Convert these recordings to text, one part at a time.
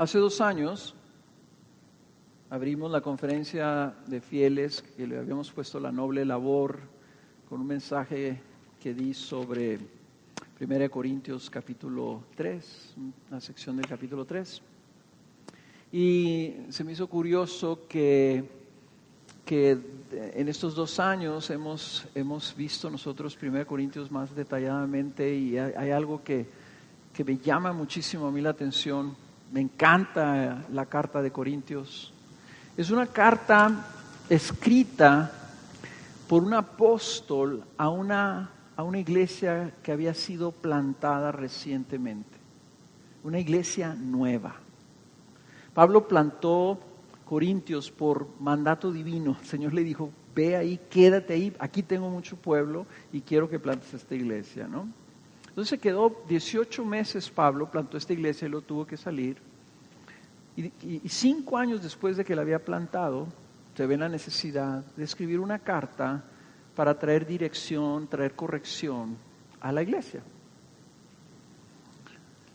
Hace 2 años abrimos la conferencia de fieles que le habíamos puesto la noble labor con un mensaje que di sobre 1 Corintios capítulo 3, una sección del capítulo 3. Y se me hizo curioso que en estos 2 años hemos visto nosotros 1 Corintios más detalladamente, y hay algo que me llama muchísimo a mí la atención. Me encanta la carta de Corintios. Es una carta escrita por un apóstol a una iglesia que había sido plantada recientemente, una iglesia nueva. Pablo plantó Corintios por mandato divino. El Señor le dijo: ve ahí, quédate ahí, aquí tengo mucho pueblo y quiero que plantes esta iglesia, ¿no? Entonces se quedó 18 meses. Pablo plantó esta iglesia y luego tuvo que salir. Y 5 años después de que la había plantado, se ve la necesidad de escribir una carta para traer dirección, traer corrección a la iglesia.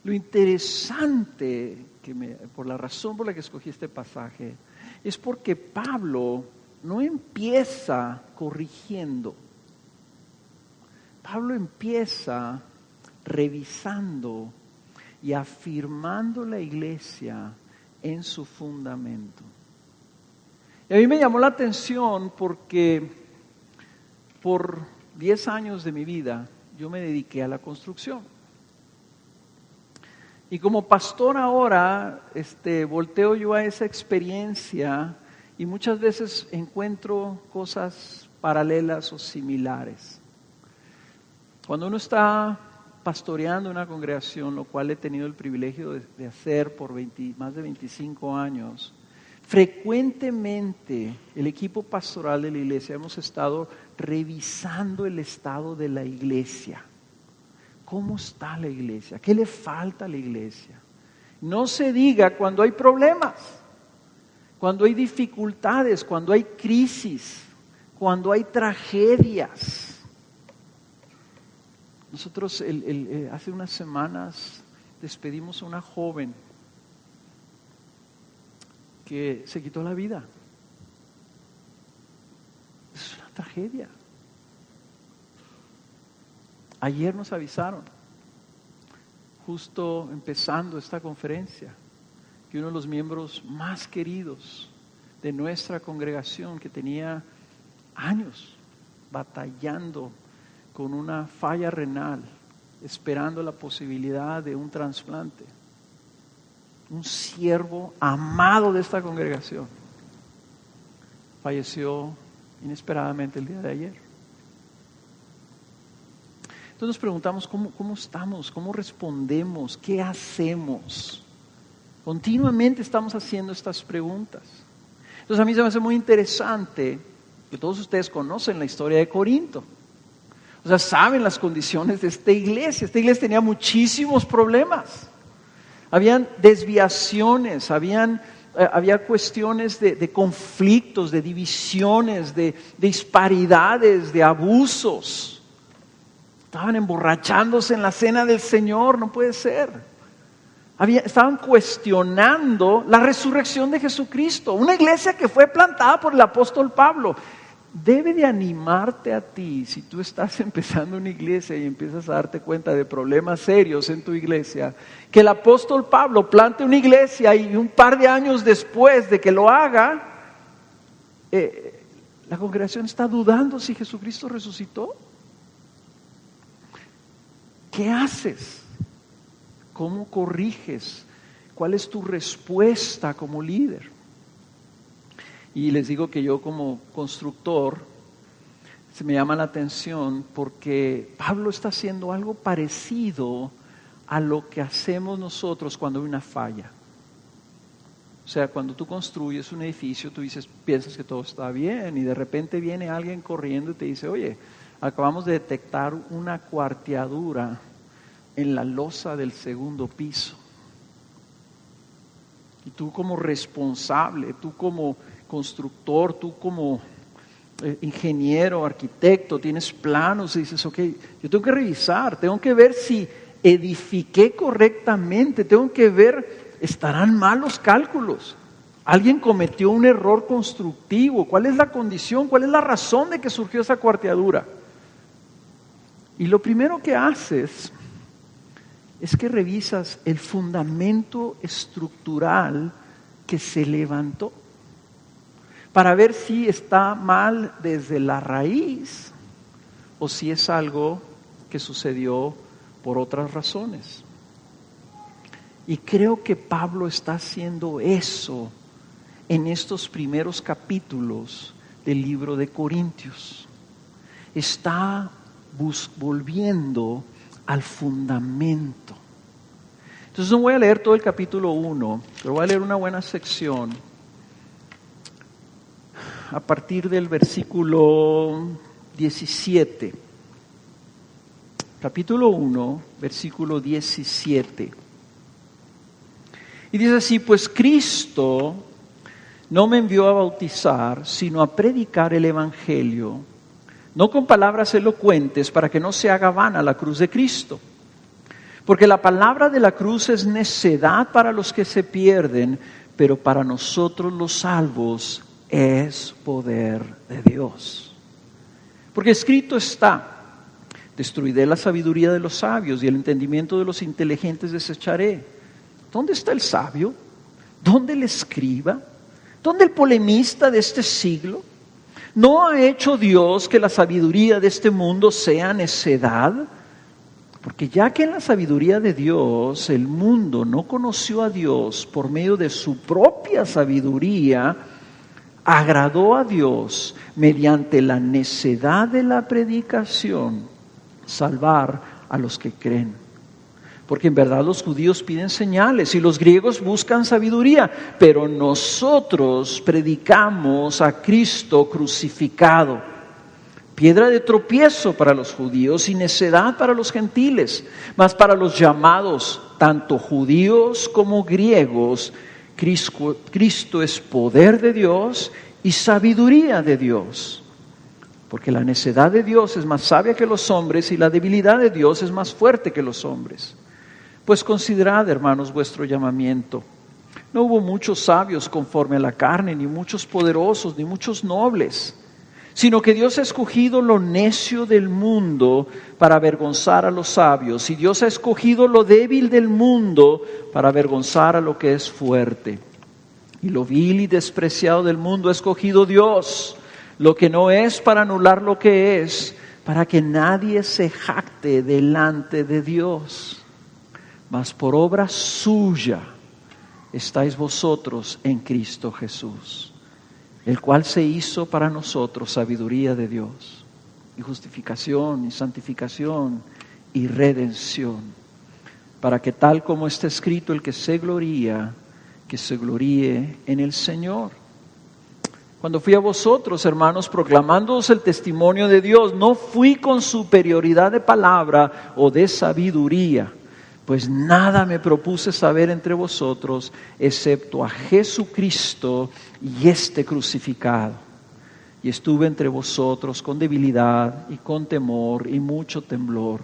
Lo interesante, por la razón por la que escogí este pasaje, es porque Pablo no empieza corrigiendo. Pablo empieza revisando y afirmando la iglesia en su fundamento. Y a mí me llamó la atención porque por 10 años de mi vida yo me dediqué a la construcción. Y como pastor ahora, volteo yo a esa experiencia y muchas veces encuentro cosas paralelas o similares. Cuando uno está pastoreando una congregación, lo cual he tenido el privilegio de hacer por más de 25 años, frecuentemente el equipo pastoral de la iglesia hemos estado revisando el estado de la iglesia. ¿Cómo está la iglesia? ¿Qué le falta a la iglesia? No se diga cuando hay problemas, cuando hay dificultades, cuando hay crisis, cuando hay tragedias. Nosotros hace unas semanas despedimos a una joven que se quitó la vida. Es una tragedia. Ayer nos avisaron, justo empezando esta conferencia, que uno de los miembros más queridos de nuestra congregación, que tenía años batallando con una falla renal, esperando la posibilidad de un trasplante, un siervo amado de esta congregación, falleció inesperadamente el día de ayer. Entonces nos preguntamos cómo estamos, cómo respondemos, qué hacemos. Continuamente estamos haciendo estas preguntas. Entonces a mí se me hace muy interesante que todos ustedes conocen la historia de Corinto. O sea, saben las condiciones de esta iglesia. Esta iglesia tenía muchísimos problemas. Habían desviaciones, había cuestiones de conflictos, de divisiones, de disparidades, de abusos. Estaban emborrachándose en la cena del Señor, no puede ser. Estaban cuestionando la resurrección de Jesucristo. Una iglesia que fue plantada por el apóstol Pablo. Debe de animarte a ti, si tú estás empezando una iglesia y empiezas a darte cuenta de problemas serios en tu iglesia, que el apóstol Pablo plante una iglesia y un par de años después de que lo haga, la congregación está dudando si Jesucristo resucitó. ¿Qué haces? ¿Cómo corriges? ¿Cuál es tu respuesta como líder? Y les digo que yo como constructor se me llama la atención porque Pablo está haciendo algo parecido a lo que hacemos nosotros cuando hay una falla. O sea, cuando tú construyes un edificio, tú piensas que todo está bien y de repente viene alguien corriendo y te dice: oye, acabamos de detectar una cuarteadura en la losa del 2º piso. Y tú como responsable, tú como constructor, tú como ingeniero, arquitecto, tienes planos y dices: ok, yo tengo que revisar, tengo que ver si edifiqué correctamente, tengo que ver ¿Estarán mal los cálculos? ¿Alguien cometió un error constructivo? ¿Cuál es la condición? ¿Cuál es la razón de que surgió esa cuarteadura? Y lo primero que haces es que revisas el fundamento estructural que se levantó para ver si está mal desde la raíz o si es algo que sucedió por otras razones. Y creo que Pablo está haciendo eso en estos primeros capítulos del libro de Corintios. Está volviendo al fundamento. Entonces no voy a leer todo el capítulo 1, pero voy a leer una buena sección a partir del versículo 17. Capítulo 1, versículo 17. Y dice así: pues Cristo no me envió a bautizar, sino a predicar el Evangelio, no con palabras elocuentes, para que no se haga vana la cruz de Cristo. Porque la palabra de la cruz es necedad para los que se pierden, pero para nosotros los salvos es poder de Dios. Porque escrito está: destruiré la sabiduría de los sabios y el entendimiento de los inteligentes desecharé. ¿Dónde está el sabio? ¿Dónde el escriba? ¿Dónde el polemista de este siglo? ¿No ha hecho Dios que la sabiduría de este mundo sea necedad? Porque ya que en la sabiduría de Dios el mundo no conoció a Dios por medio de su propia sabiduría, agradó a Dios mediante la necedad de la predicación salvar a los que creen. Porque en verdad los judíos piden señales y los griegos buscan sabiduría, pero nosotros predicamos a Cristo crucificado, piedra de tropiezo para los judíos y necedad para los gentiles, mas para los llamados, tanto judíos como griegos, Cristo es poder de Dios y sabiduría de Dios. Porque la necedad de Dios es más sabia que los hombres y la debilidad de Dios es más fuerte que los hombres. Pues considerad, hermanos, vuestro llamamiento. No hubo muchos sabios conforme a la carne, ni muchos poderosos, ni muchos nobles, sino que Dios ha escogido lo necio del mundo para avergonzar a los sabios, y Dios ha escogido lo débil del mundo para avergonzar a lo que es fuerte. Y lo vil y despreciado del mundo ha escogido Dios, lo que no es para anular lo que es, para que nadie se jacte delante de Dios. Mas por obra suya estáis vosotros en Cristo Jesús, el cual se hizo para nosotros sabiduría de Dios, y justificación, y santificación, y redención, para que tal como está escrito, el que se gloría, que se gloríe en el Señor. Cuando fui a vosotros, hermanos, proclamándoos el testimonio de Dios, no fui con superioridad de palabra o de sabiduría, pues nada me propuse saber entre vosotros, excepto a Jesucristo y este crucificado. Y estuve entre vosotros con debilidad y con temor y mucho temblor.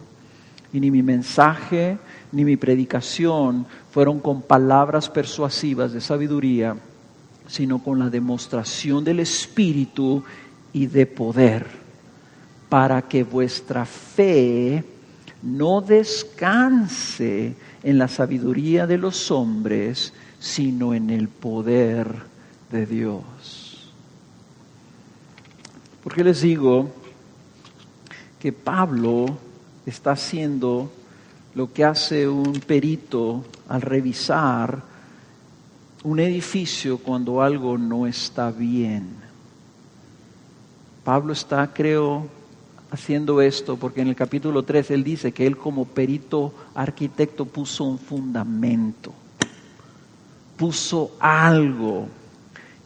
Y ni mi mensaje ni mi predicación fueron con palabras persuasivas de sabiduría, sino con la demostración del Espíritu y de poder, para que vuestra fe no descanse en la sabiduría de los hombres, sino en el poder de Dios. ¿Por qué les digo que Pablo está haciendo lo que hace un perito al revisar un edificio cuando algo no está bien? Pablo está, creo, haciendo esto porque en el capítulo 3 él dice que él como perito arquitecto puso un fundamento, puso algo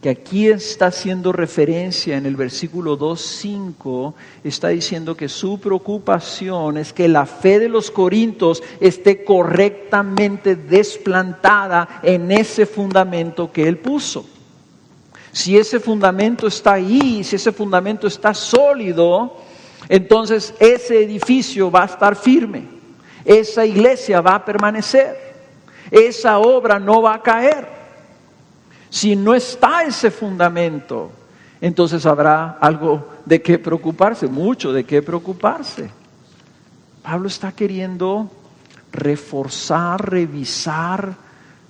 que aquí está haciendo referencia en el versículo 2:5, está diciendo que su preocupación es que la fe de los corintios esté correctamente desplantada en ese fundamento que él puso. Si ese fundamento está ahí, si ese fundamento está sólido, entonces ese edificio va a estar firme, esa iglesia va a permanecer. Esa obra no va a caer. Si no está ese fundamento, entonces habrá algo de qué preocuparse, mucho de qué preocuparse. Pablo está queriendo reforzar, revisar,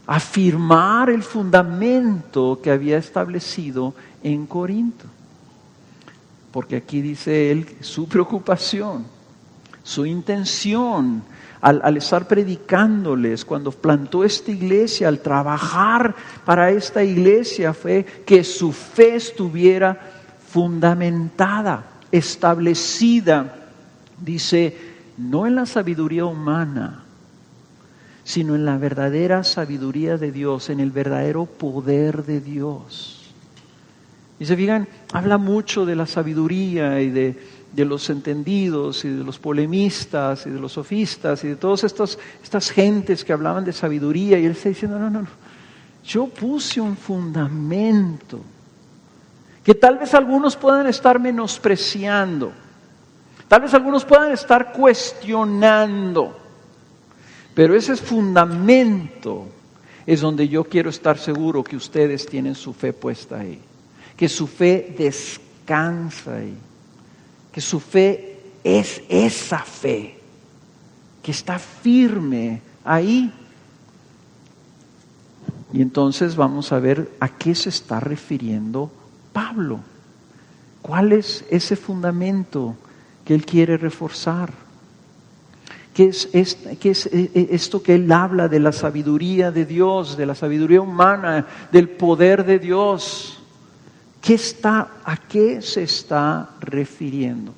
afirmar el fundamento que había establecido en Corinto. Porque aquí dice él su preocupación, su intención al estar predicándoles, cuando plantó esta iglesia, al trabajar para esta iglesia, fue que su fe estuviera fundamentada, establecida, dice, no en la sabiduría humana, sino en la verdadera sabiduría de Dios, en el verdadero poder de Dios. Y se fijan, habla mucho de la sabiduría y de los entendidos y de los polemistas y de los sofistas y de todas estas gentes que hablaban de sabiduría, y él está diciendo, no, yo puse un fundamento que tal vez algunos puedan estar menospreciando, tal vez algunos puedan estar cuestionando, pero ese fundamento es donde yo quiero estar seguro que ustedes tienen su fe puesta ahí, que su fe descansa ahí, que su fe es esa fe, que está firme ahí. Y entonces vamos a ver a qué se está refiriendo Pablo. ¿Cuál es ese fundamento que él quiere reforzar? ¿Qué es esto que él habla de la sabiduría de Dios, de la sabiduría humana, del poder de Dios? ¿A qué se está refiriendo?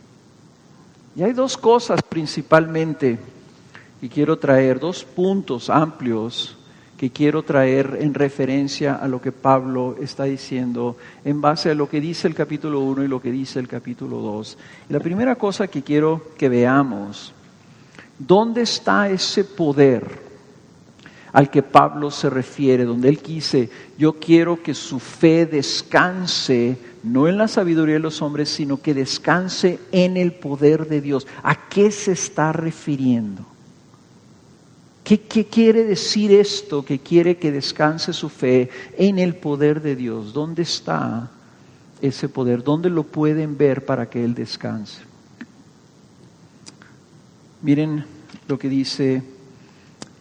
Y hay dos cosas principalmente que quiero traer, dos puntos amplios que quiero traer en referencia a lo que Pablo está diciendo en base a lo que dice el capítulo 1 y lo que dice el capítulo 2. Y la primera cosa que quiero que veamos, ¿dónde está ese poder al que Pablo se refiere? Donde él dice, yo quiero que su fe descanse, no en la sabiduría de los hombres, sino que descanse en el poder de Dios. ¿A qué se está refiriendo? ¿Qué quiere decir esto? Que quiere que descanse su fe en el poder de Dios. ¿Dónde está ese poder? ¿Dónde lo pueden ver para que él descanse? Miren lo que dice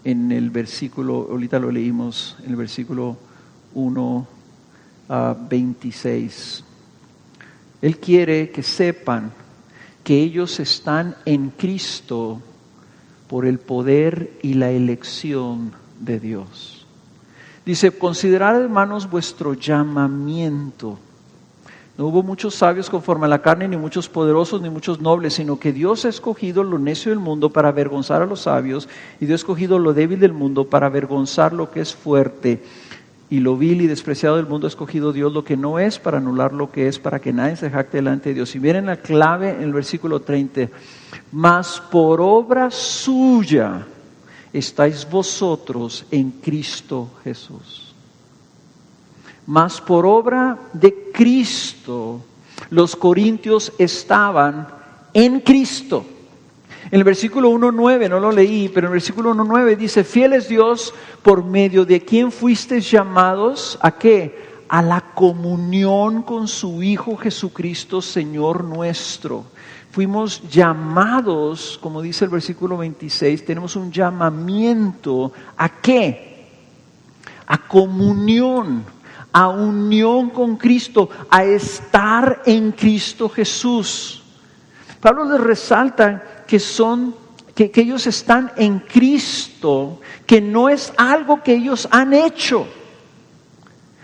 en el versículo, ahorita lo leímos, en el versículo 1 a 26. Él quiere que sepan que ellos están en Cristo por el poder y la elección de Dios. Dice, considerad, hermanos, vuestro llamamiento. No hubo muchos sabios conforme a la carne, ni muchos poderosos, ni muchos nobles, sino que Dios ha escogido lo necio del mundo para avergonzar a los sabios, y Dios ha escogido lo débil del mundo para avergonzar lo que es fuerte, y lo vil y despreciado del mundo ha escogido Dios lo que no es para anular lo que es, para que nadie se jacte delante de Dios. Y miren la clave en el versículo 30, mas por obra suya estáis vosotros en Cristo Jesús. Mas por obra de Cristo, los corintios estaban en Cristo. En el versículo 1:9, no lo leí, pero en el versículo 1:9 dice, fiel es Dios por medio de quien fuisteis llamados, ¿a qué? A la comunión con su Hijo Jesucristo, Señor nuestro. Fuimos llamados, como dice el versículo 26, tenemos un llamamiento, ¿a qué? A comunión, a unión con Cristo, a estar en Cristo Jesús. Pablo les resalta que ellos están en Cristo, que no es algo que ellos han hecho,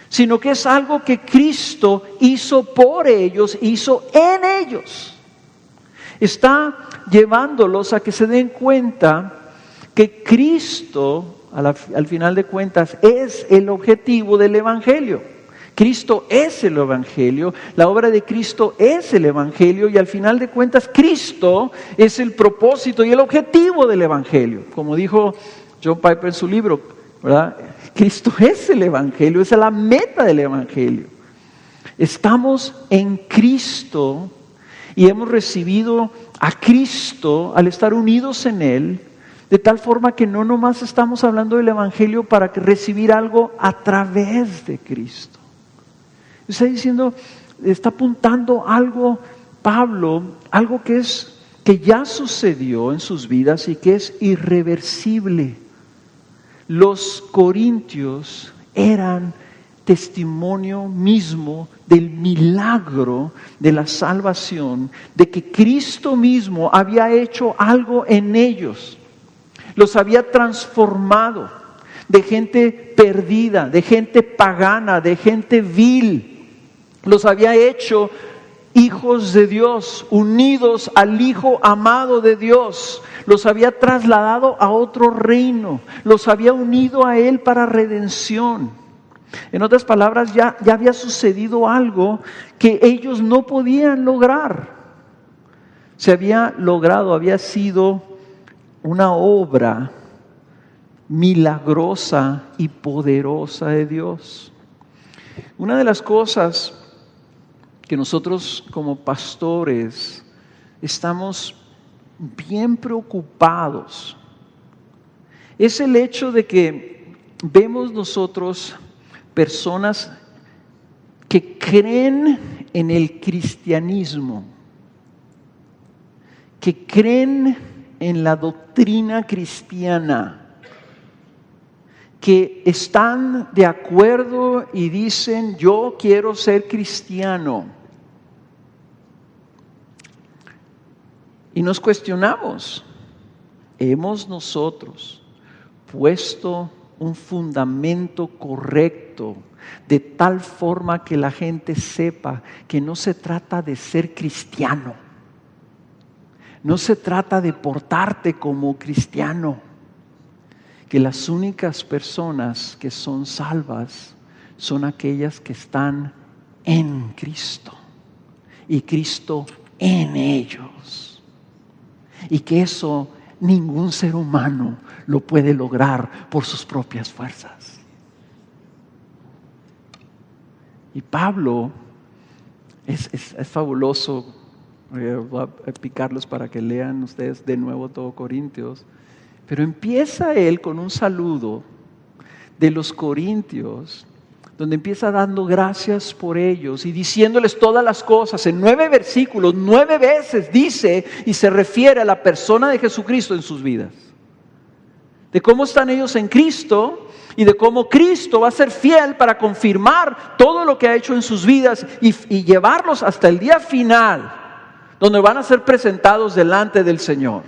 sino que es algo que Cristo hizo por ellos, hizo en ellos. Está llevándolos a que se den cuenta que Cristo, al final de cuentas, es el objetivo del Evangelio. Cristo es el Evangelio, la obra de Cristo es el Evangelio, y al final de cuentas Cristo es el propósito y el objetivo del Evangelio. Como dijo John Piper en su libro, ¿verdad? Cristo es el Evangelio, esa es la meta del Evangelio. Estamos en Cristo y hemos recibido a Cristo al estar unidos en Él De tal forma que no nomás estamos hablando del Evangelio para recibir algo a través de Cristo. Está diciendo, está apuntando algo, Pablo, algo que ya sucedió en sus vidas y que es irreversible. Los corintios eran testimonio mismo del milagro de la salvación, de que Cristo mismo había hecho algo en ellos. Los había transformado de gente perdida, de gente pagana, de gente vil. Los había hecho hijos de Dios, unidos al Hijo amado de Dios. Los había trasladado a otro reino. Los había unido a Él para redención. En otras palabras, ya había sucedido algo que ellos no podían lograr. Se había logrado, había sido una obra milagrosa y poderosa de Dios. Una de las cosas que nosotros como pastores estamos bien preocupados es el hecho de que vemos nosotros personas que creen en el cristianismo, que creen en la doctrina cristiana, que están de acuerdo y dicen, yo quiero ser cristiano. Y nos cuestionamos, ¿hemos nosotros puesto un fundamento correcto de tal forma que la gente sepa que no se trata de ser cristiano? No se trata de portarte como cristiano, que las únicas personas que son salvas son aquellas que están en Cristo y Cristo en ellos. Y que eso ningún ser humano lo puede lograr por sus propias fuerzas. Y Pablo es fabuloso. Voy a picarlos para que lean ustedes de nuevo todo Corintios. Pero empieza él con un saludo de los corintios, donde empieza dando gracias por ellos y diciéndoles todas las cosas. En 9 versículos, 9 veces dice y se refiere a la persona de Jesucristo en sus vidas. De cómo están ellos en Cristo y de cómo Cristo va a ser fiel para confirmar todo lo que ha hecho en sus vidas y llevarlos hasta el día final, donde van a ser presentados delante del Señor.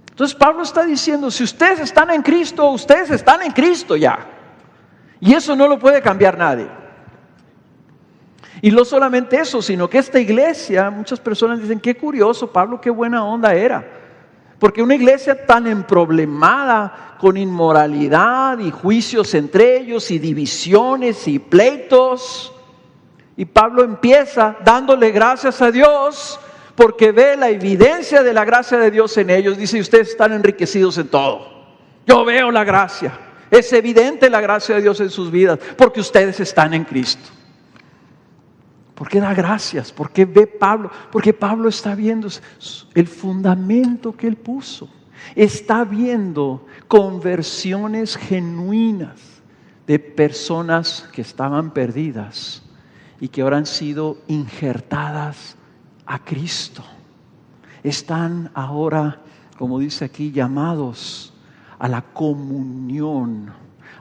Entonces Pablo está diciendo, si ustedes están en Cristo, ustedes están en Cristo ya. Y eso no lo puede cambiar nadie. Y no solamente eso, sino que esta iglesia, muchas personas dicen, qué curioso, Pablo, qué buena onda era. Porque una iglesia tan emproblemada, con inmoralidad y juicios entre ellos y divisiones y pleitos. Y Pablo empieza dándole gracias a Dios porque ve la evidencia de la gracia de Dios en ellos. Dice, ustedes están enriquecidos en todo. Yo veo la gracia. Es evidente la gracia de Dios en sus vidas porque ustedes están en Cristo. ¿Por qué da gracias? ¿Por qué ve Pablo? Porque Pablo está viendo el fundamento que él puso. Está viendo conversiones genuinas de personas que estaban perdidas y que ahora han sido injertadas a Cristo. Están ahora, como dice aquí, llamados a la comunión,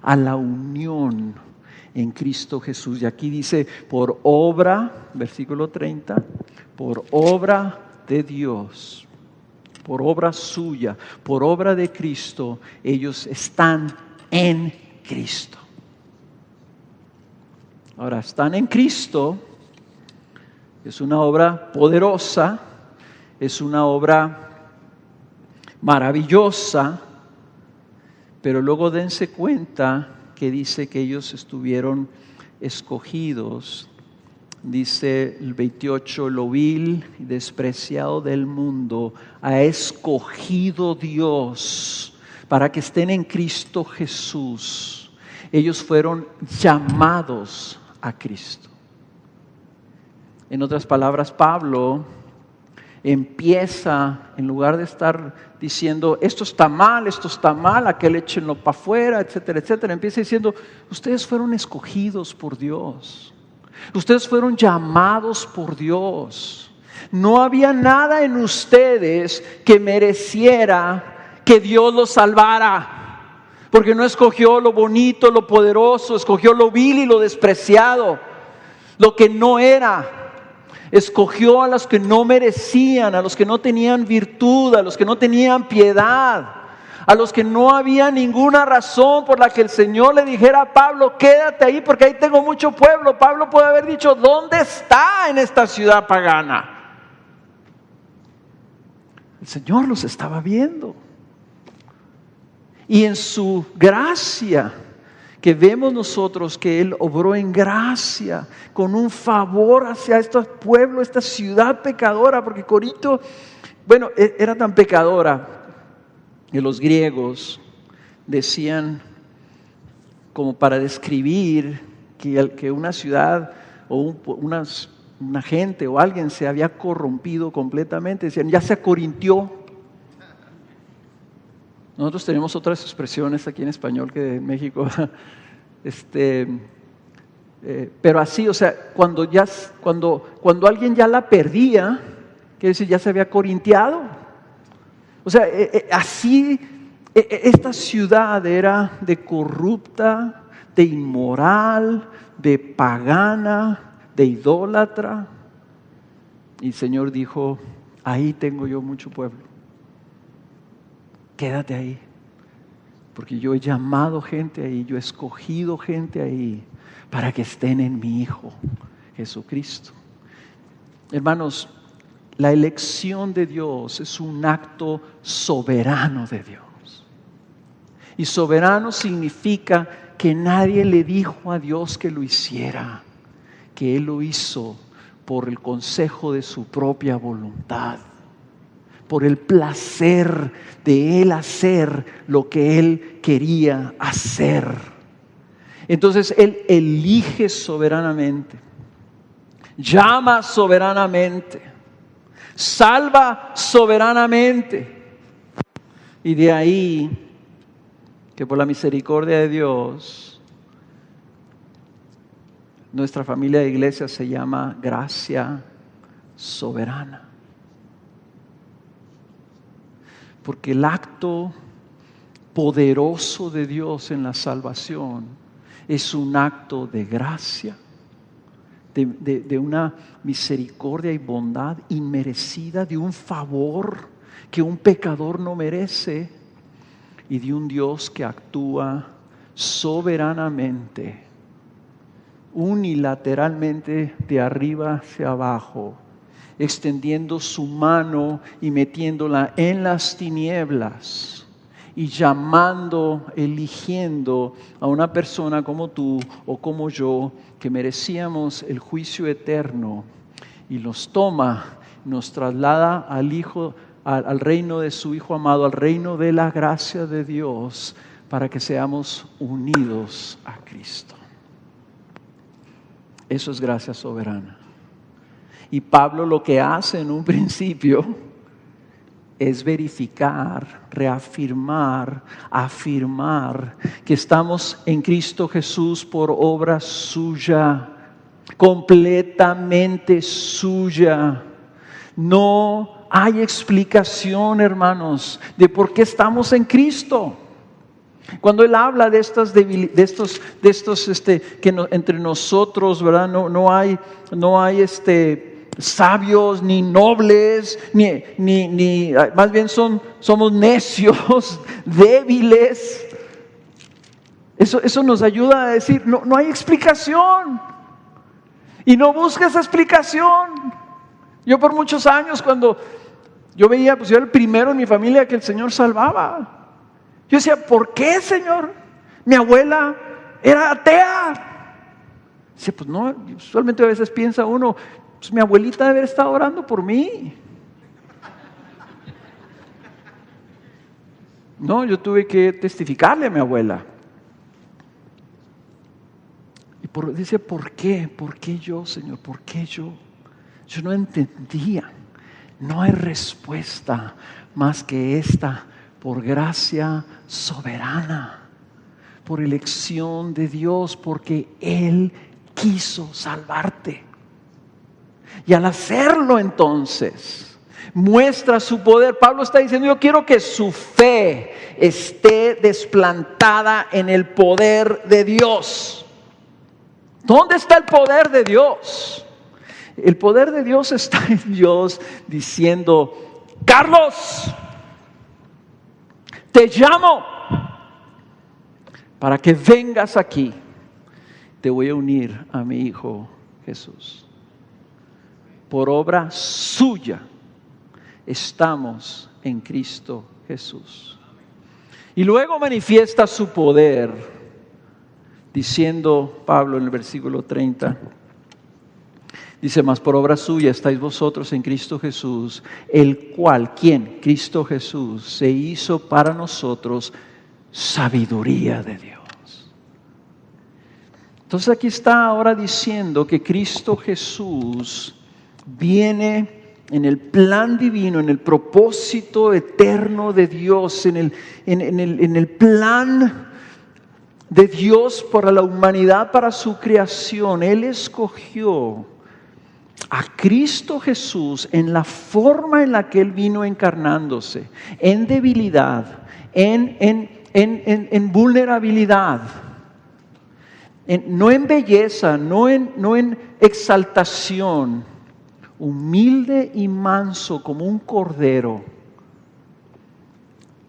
a la unión en Cristo Jesús. Y aquí dice, por obra, versículo 30, por obra de Dios, por obra suya, por obra de Cristo, ellos están en Cristo. Ahora, están en Cristo, es una obra poderosa, es una obra maravillosa, pero luego dense cuenta que dice que ellos estuvieron escogidos. Dice el 28, lo vil y despreciado del mundo ha escogido Dios para que estén en Cristo Jesús. Ellos fueron llamados a Cristo. En otras palabras, Pablo empieza, en lugar de estar diciendo, esto está mal, aquel échenlo para afuera, etcétera, etcétera, empieza diciendo, ustedes fueron escogidos por Dios. Ustedes fueron llamados por Dios. No había nada en ustedes que mereciera que Dios los salvara. Porque no escogió lo bonito, lo poderoso, escogió lo vil y lo despreciado, lo que no era. Escogió a los que no merecían, a los que no tenían virtud, a los que no tenían piedad, a los que no había ninguna razón por la que el Señor le dijera a Pablo, quédate ahí porque ahí tengo mucho pueblo. Pablo puede haber dicho, ¿dónde está en esta ciudad pagana? El Señor los estaba viendo. Y en su gracia, que vemos nosotros que Él obró en gracia, con un favor hacia este pueblo, esta ciudad pecadora, porque Corinto, bueno, era tan pecadora que los griegos decían, como para describir que una ciudad o una gente o alguien se había corrompido completamente, decían, ya se acorintió. Nosotros tenemos otras expresiones aquí en español que en México, pero así, o sea, cuando alguien ya la perdía, quiere decir ya se había corintiado. O sea, así, esta ciudad era de corrupta, de inmoral, de pagana, de idólatra. Y el Señor dijo, ahí tengo yo mucho pueblo. Quédate ahí, porque yo he llamado gente ahí, yo he escogido gente ahí para que estén en mi Hijo Jesucristo. Hermanos, la elección de Dios es un acto soberano de Dios. Y soberano significa que nadie le dijo a Dios que lo hiciera, que Él lo hizo por el consejo de su propia voluntad, por el placer de Él hacer lo que Él quería hacer. Entonces Él elige soberanamente, llama soberanamente, salva soberanamente. Y de ahí que por la misericordia de Dios, nuestra familia de iglesia se llama Gracia Soberana. Porque el acto poderoso de Dios en la salvación es un acto de gracia, de una misericordia y bondad inmerecida, de un favor que un pecador no merece y de un Dios que actúa soberanamente, unilateralmente de arriba hacia abajo, extendiendo su mano y metiéndola en las tinieblas y llamando, eligiendo a una persona como tú o como yo que merecíamos el juicio eterno, y los toma, nos traslada al reino de su Hijo amado, al reino de la gracia de Dios, para que seamos unidos a Cristo. Eso es gracia soberana. Y Pablo lo que hace en un principio es verificar, reafirmar, afirmar que estamos en Cristo Jesús por obra suya, completamente suya. No hay explicación, hermanos, de por qué estamos en Cristo. Cuando él habla de estos que entre nosotros, ¿verdad? No hay sabios ni nobles, ni más bien somos necios, débiles. Eso nos ayuda a decir, no hay explicación. Y no busques explicación. Yo por muchos años, cuando yo veía, pues yo era el primero en mi familia que el Señor salvaba. Yo decía, ¿por qué, Señor? Mi abuela era atea. Dice, pues no, usualmente a veces piensa uno, pues mi abuelita debe haber estado orando por mí. No, yo tuve que testificarle a mi abuela. Y dice, ¿por qué? ¿Por qué yo, Señor? ¿Por qué yo? Yo no entendía No hay respuesta más que esta, por gracia soberana, por elección de Dios, porque Él quiso salvarte. Y al hacerlo entonces, muestra su poder. Pablo está diciendo, yo quiero que su fe esté desplantada en el poder de Dios. ¿Dónde está el poder de Dios? El poder de Dios está en Dios diciendo, Carlos, te llamo para que vengas aquí. Te voy a unir a mi Hijo Jesús. Por obra suya estamos en Cristo Jesús. Y luego manifiesta su poder, diciendo Pablo en el versículo 30, dice, mas por obra suya estáis vosotros en Cristo Jesús, el cual, ¿quién? Cristo Jesús, se hizo para nosotros sabiduría de Dios. Entonces aquí está ahora diciendo que Cristo Jesús viene en el plan divino, en el propósito eterno de Dios, en el plan de Dios para la humanidad, para su creación. Él escogió a Cristo Jesús en la forma en la que Él vino encarnándose, en debilidad, en vulnerabilidad, no en belleza, no en exaltación, humilde y manso como un cordero,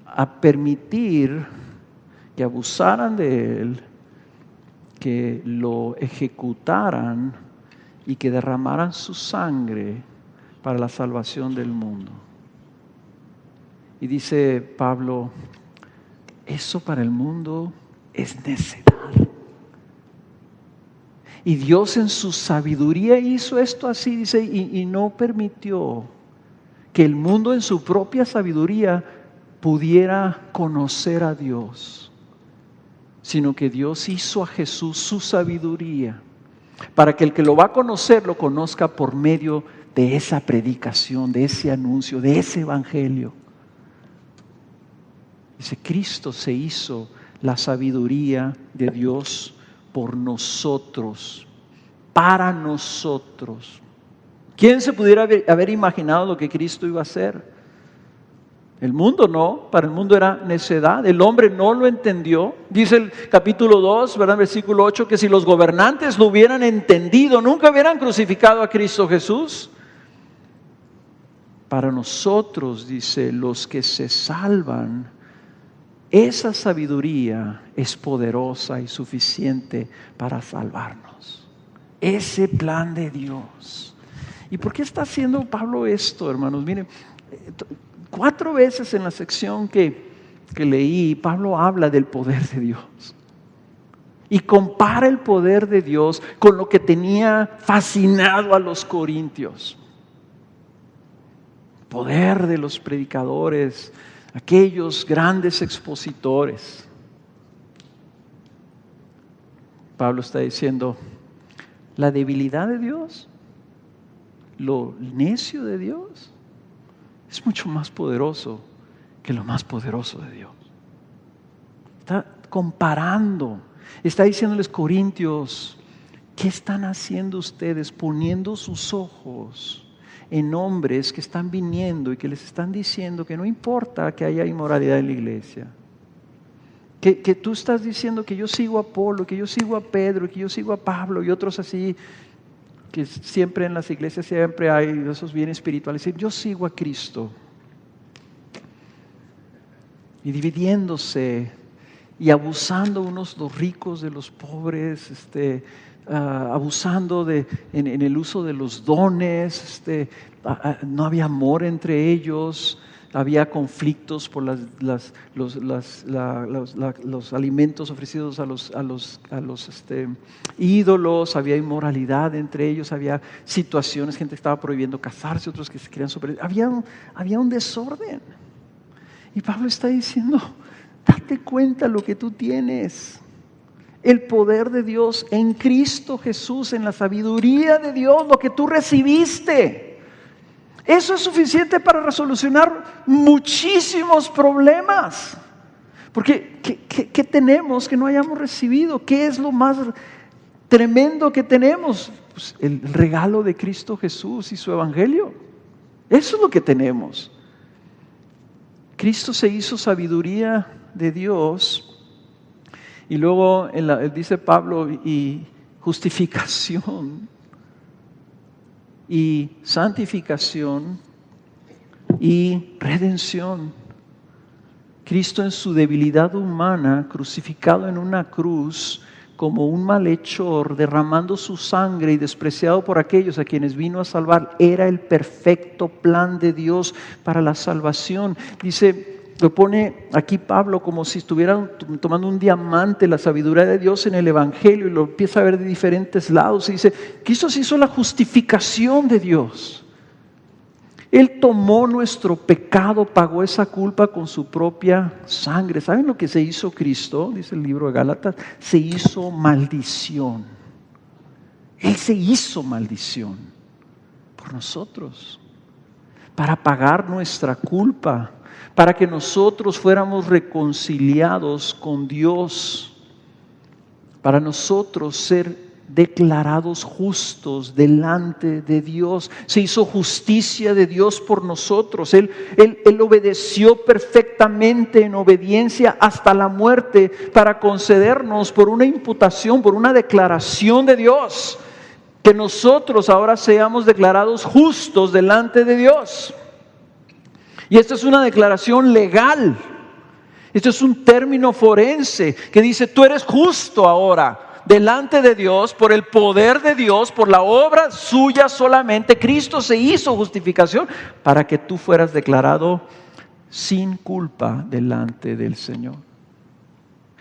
a permitir que abusaran de Él, que lo ejecutaran y que derramaran su sangre para la salvación del mundo. Y dice Pablo, eso para el mundo es necedad. Y Dios en su sabiduría hizo esto así, dice, y no permitió que el mundo en su propia sabiduría pudiera conocer a Dios, sino que Dios hizo a Jesús su sabiduría, para que el que lo va a conocer, lo conozca por medio de esa predicación, de ese anuncio, de ese evangelio. Dice, Cristo se hizo la sabiduría de Dios por nosotros, para nosotros. ¿Quién se pudiera haber imaginado lo que Cristo iba a hacer? El mundo no, para el mundo era necedad, el hombre no lo entendió. Dice el capítulo 2, ¿verdad? Versículo 8, que si los gobernantes lo hubieran entendido, nunca hubieran crucificado a Cristo Jesús. Para nosotros, dice, los que se salvan, esa sabiduría es poderosa y suficiente para salvarnos. Ese plan de Dios. ¿Y por qué está haciendo Pablo esto, hermanos? Miren, 4 veces en la sección que leí, Pablo habla del poder de Dios. Y compara el poder de Dios con lo que tenía fascinado a los corintios. Poder de los predicadores, aquellos grandes expositores. Pablo está diciendo, la debilidad de Dios, lo necio de Dios, es mucho más poderoso que lo más poderoso de Dios. Está comparando, está diciéndoles, corintios, ¿qué están haciendo ustedes poniendo sus ojos en hombres que están viniendo y que les están diciendo que no importa que haya inmoralidad en la iglesia? Que tú estás diciendo que yo sigo a Apolo, que yo sigo a Pedro, que yo sigo a Pablo y otros así, que siempre en las iglesias siempre hay esos bienes espirituales. Yo sigo a Cristo. Y dividiéndose y abusando unos los ricos de los pobres, abusando en el uso de los dones, no había amor entre ellos, había conflictos por los alimentos ofrecidos a los ídolos, había inmoralidad entre ellos, había situaciones, gente estaba prohibiendo casarse, otros que se querían sobrevivir, había un desorden. Y Pablo está diciendo, date cuenta lo que tú tienes. El poder de Dios en Cristo Jesús, en la sabiduría de Dios, lo que tú recibiste. Eso es suficiente para resolucionar muchísimos problemas. Porque, ¿qué tenemos que no hayamos recibido? ¿Qué es lo más tremendo que tenemos? Pues el regalo de Cristo Jesús y su evangelio. Eso es lo que tenemos. Cristo se hizo sabiduría de Dios. Y luego dice Pablo, y justificación, y santificación, y redención. Cristo en su debilidad humana, crucificado en una cruz, como un malhechor, derramando su sangre y despreciado por aquellos a quienes vino a salvar, era el perfecto plan de Dios para la salvación. Dice, lo pone aquí Pablo como si estuviera tomando un diamante, la sabiduría de Dios en el Evangelio, y lo empieza a ver de diferentes lados. Y dice, Cristo se hizo la justificación de Dios. Él tomó nuestro pecado, pagó esa culpa con su propia sangre. ¿Saben lo que se hizo Cristo? Dice el libro de Gálatas, se hizo maldición. Él se hizo maldición por nosotros, para pagar nuestra culpa, para que nosotros fuéramos reconciliados con Dios, para nosotros ser declarados justos delante de Dios. Se hizo justicia de Dios por nosotros. Él obedeció perfectamente en obediencia hasta la muerte para concedernos por una imputación, por una declaración de Dios, que nosotros ahora seamos declarados justos delante de Dios. Y esta es una declaración legal. Esto es un término forense que dice: tú eres justo ahora delante de Dios, por el poder de Dios, por la obra suya solamente. Cristo se hizo justificación para que tú fueras declarado sin culpa delante del Señor.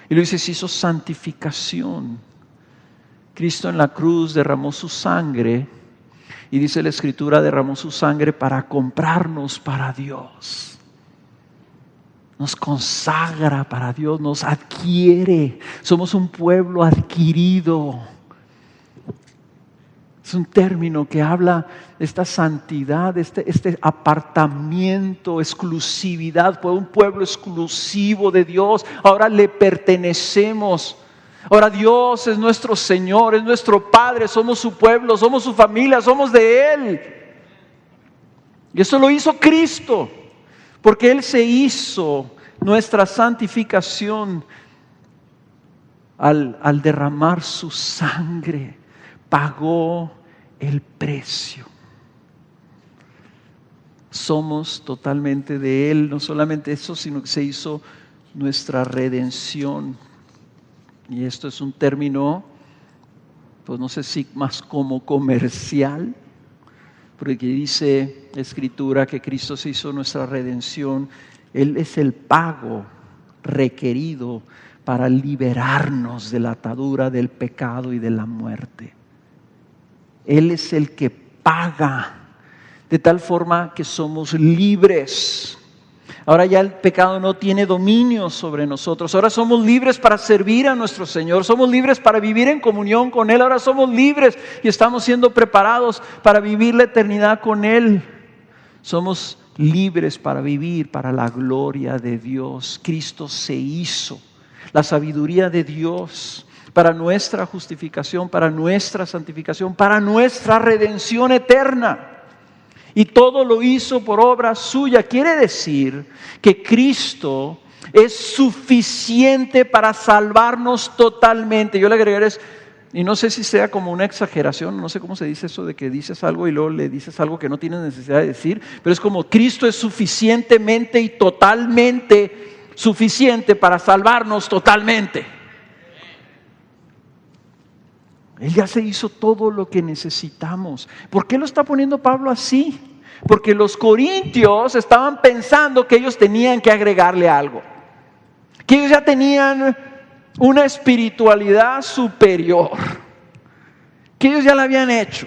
Y lo dice, se hizo santificación. Cristo en la cruz derramó su sangre, y dice la Escritura, derramó su sangre para comprarnos para Dios. Nos consagra para Dios, nos adquiere. Somos un pueblo adquirido. Es un término que habla de esta santidad, este apartamiento, exclusividad. Fue un pueblo exclusivo de Dios. Ahora le pertenecemos. Ahora Dios es nuestro Señor, es nuestro Padre. Somos su pueblo, somos su familia, somos de Él. Y eso lo hizo Cristo. Porque Él se hizo nuestra santificación al derramar su sangre, pagó el precio. Somos totalmente de Él, no solamente eso, sino que se hizo nuestra redención. Y esto es un término, pues no sé si más como comercial, porque dice la Escritura que Cristo se hizo nuestra redención. Él es el pago requerido para liberarnos de la atadura del pecado y de la muerte. Él es el que paga, de tal forma que somos libres. Ahora ya el pecado no tiene dominio sobre nosotros. Ahora somos libres para servir a nuestro Señor. Somos libres para vivir en comunión con Él. Ahora somos libres y estamos siendo preparados para vivir la eternidad con Él. Somos libres para vivir para la gloria de Dios. Cristo se hizo la sabiduría de Dios para nuestra justificación, para nuestra santificación, para nuestra redención eterna. Y todo lo hizo por obra suya. Quiere decir que Cristo es suficiente para salvarnos totalmente. Yo le agregaré, y no sé si sea como una exageración, no sé cómo se dice eso de que dices algo y luego le dices algo que no tienes necesidad de decir, pero es como Cristo es suficientemente y totalmente suficiente para salvarnos totalmente. Él ya se hizo todo lo que necesitamos. ¿Por qué lo está poniendo Pablo así? Porque los corintios estaban pensando que ellos tenían que agregarle algo, que ellos ya tenían una espiritualidad superior, que ellos ya la habían hecho.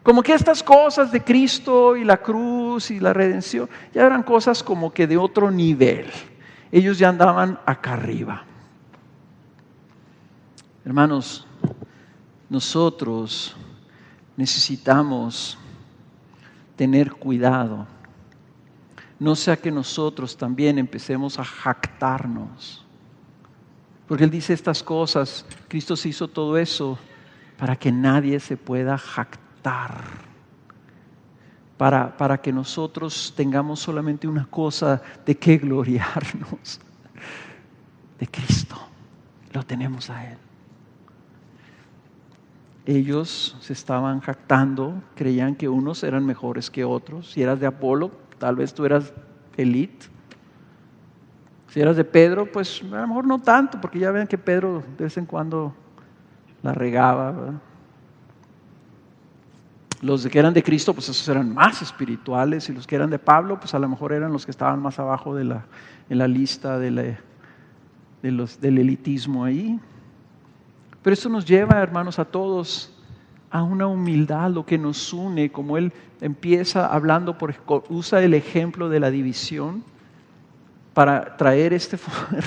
Como que estas cosas de Cristo y la cruz y la redención ya eran cosas como que de otro nivel. Ellos ya andaban acá arriba. Hermanos, nosotros necesitamos tener cuidado. No sea que nosotros también empecemos a jactarnos. Porque Él dice estas cosas, Cristo se hizo todo eso para que nadie se pueda jactar. Para que nosotros tengamos solamente una cosa de qué gloriarnos. De Cristo. Lo tenemos a Él. Ellos se estaban jactando, creían que unos eran mejores que otros. Si eras de Apolo, tal vez tú eras elite. Si eras de Pedro, pues a lo mejor no tanto, porque ya ven que Pedro de vez en cuando la regaba, ¿verdad? Los que eran de Cristo, pues esos eran más espirituales, y los que eran de Pablo, pues a lo mejor eran los que estaban más abajo en la lista del elitismo ahí. Pero eso nos lleva, hermanos, a todos a una humildad, lo que nos une, como Él empieza hablando, usa el ejemplo de la división para traer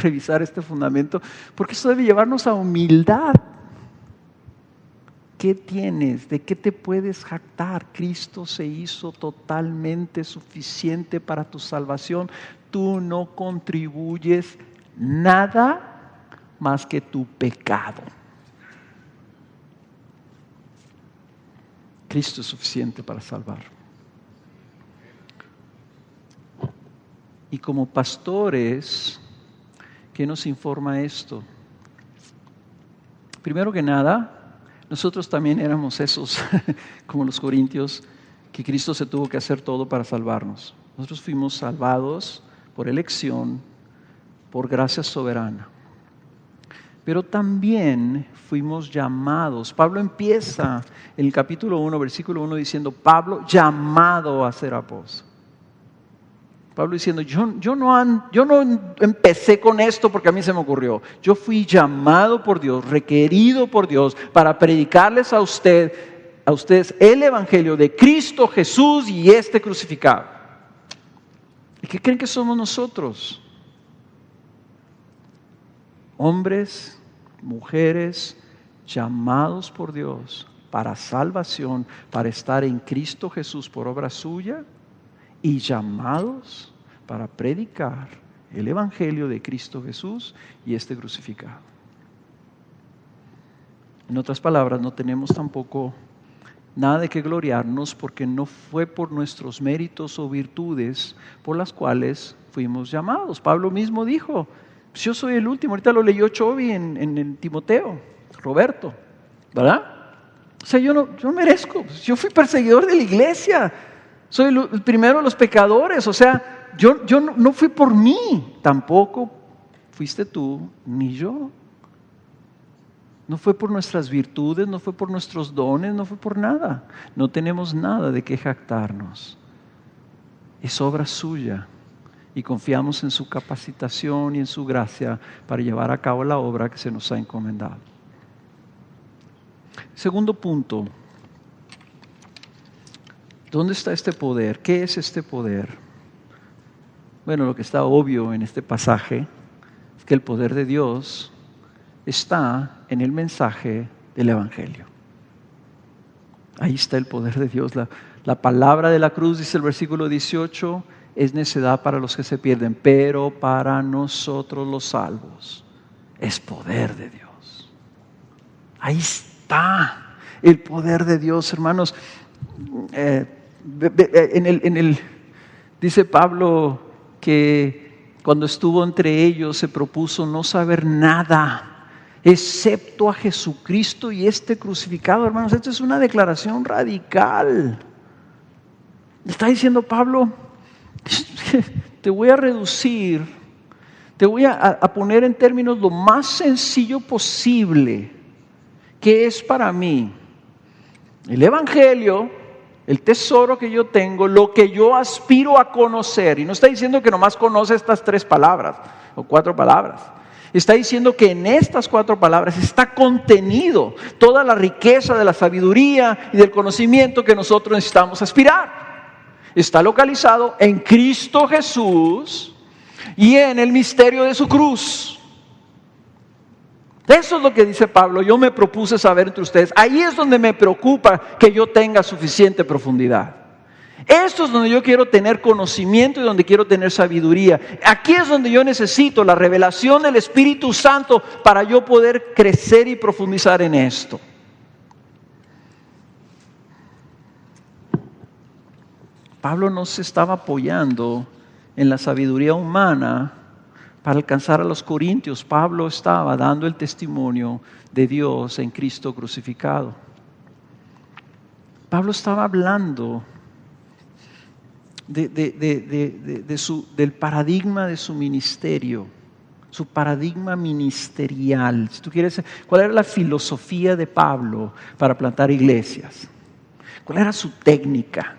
revisar este fundamento, porque eso debe llevarnos a humildad. ¿Qué tienes? ¿De qué te puedes jactar? Cristo se hizo totalmente suficiente para tu salvación. Tú no contribuyes nada más que tu pecado. Cristo es suficiente para salvar. Y como pastores, ¿qué nos informa esto? Primero que nada, nosotros también éramos esos, como los corintios, que Cristo se tuvo que hacer todo para salvarnos. Nosotros fuimos salvados por elección, por gracia soberana. Pero también fuimos llamados. Pablo empieza en el capítulo 1, versículo 1, diciendo, Pablo llamado a ser apóstol. Pablo diciendo, yo no empecé con esto porque a mí se me ocurrió. Yo fui llamado por Dios, requerido por Dios para predicarles a ustedes el evangelio de Cristo Jesús y este crucificado. ¿Y qué creen que somos nosotros? Hombres, mujeres, llamados por Dios para salvación, para estar en Cristo Jesús por obra suya, y llamados para predicar el evangelio de Cristo Jesús y este crucificado. En otras palabras, no tenemos tampoco nada de qué gloriarnos, porque no fue por nuestros méritos o virtudes por las cuales fuimos llamados. Pablo mismo dijo, yo soy el último. Ahorita lo leyó Chovy en Timoteo, Roberto, ¿verdad? O sea, yo no merezco. Yo fui perseguidor de la iglesia. Soy el primero de los pecadores. O sea, yo no fui por mí. Tampoco fuiste tú, ni yo. No fue por nuestras virtudes, no fue por nuestros dones, no fue por nada. No tenemos nada de qué jactarnos. Es obra suya. Y confiamos en su capacitación y en su gracia para llevar a cabo la obra que se nos ha encomendado. Segundo punto. ¿Dónde está este poder? ¿Qué es este poder? Bueno, lo que está obvio en este pasaje es que el poder de Dios está en el mensaje del Evangelio. Ahí está el poder de Dios. La palabra de la cruz, dice el versículo 18, es necedad para los que se pierden, pero para nosotros los salvos es poder de Dios. Ahí está el poder de Dios, hermanos. Dice Pablo que cuando estuvo entre ellos se propuso no saber nada excepto a Jesucristo y este crucificado. Hermanos, esta es una declaración radical. Está diciendo Pablo, te voy a reducir, te voy a poner en términos lo más sencillo posible, que es para mí el Evangelio, el tesoro que yo tengo, lo que yo aspiro a conocer. Y no está diciendo que nomás conoce estas 3 palabras o 4 palabras. Está diciendo que en estas 4 palabras está contenido toda la riqueza de la sabiduría y del conocimiento que nosotros necesitamos aspirar. Está localizado en Cristo Jesús y en el misterio de su cruz. Eso es lo que dice Pablo. Yo me propuse saber entre ustedes. Ahí es donde me preocupa que yo tenga suficiente profundidad. Esto es donde yo quiero tener conocimiento y donde quiero tener sabiduría. Aquí es donde yo necesito la revelación del Espíritu Santo para yo poder crecer y profundizar en esto. Pablo no se estaba apoyando en la sabiduría humana para alcanzar a los corintios. Pablo estaba dando el testimonio de Dios en Cristo crucificado. Pablo estaba hablando del paradigma de su ministerio, su paradigma ministerial. Si tú quieres, ¿cuál era la filosofía de Pablo para plantar iglesias? ¿Cuál era su técnica?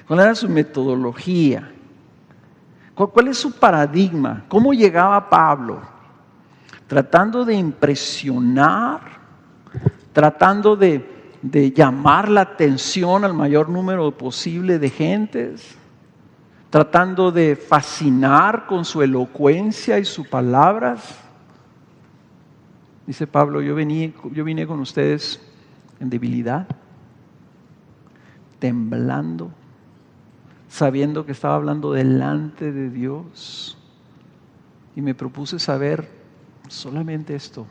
¿Cuál era su metodología? ¿Cuál es su paradigma? ¿Cómo llegaba Pablo? Tratando de impresionar, tratando de llamar la atención al mayor número posible de gentes, tratando de fascinar con su elocuencia y sus palabras. Dice Pablo, yo vine con ustedes en debilidad, temblando, sabiendo que estaba hablando delante de Dios, y me propuse saber solamente esto: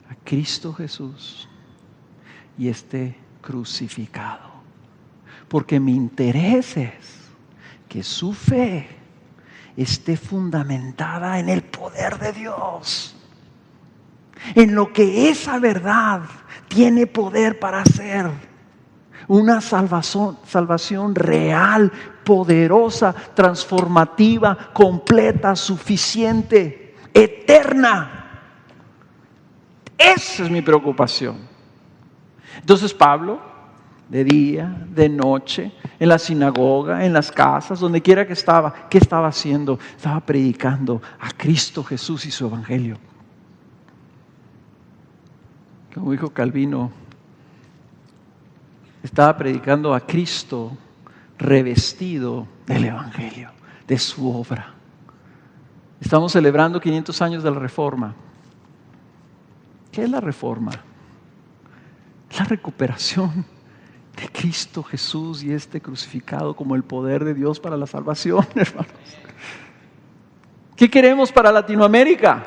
a Cristo Jesús y este crucificado, porque mi interés es que su fe esté fundamentada en el poder de Dios, en lo que esa verdad tiene poder para hacer. Una salvación real, poderosa, transformativa, completa, suficiente, eterna. Esa es mi preocupación. Entonces Pablo, de día, de noche, en la sinagoga, en las casas, donde quiera que estaba, ¿qué estaba haciendo? Estaba predicando a Cristo Jesús y su evangelio. Como dijo Calvino, estaba predicando a Cristo revestido del evangelio, de su obra. Estamos celebrando 500 años de la Reforma. ¿Qué es la Reforma? La recuperación de Cristo Jesús y este crucificado como el poder de Dios para la salvación, hermanos. ¿Qué queremos para Latinoamérica?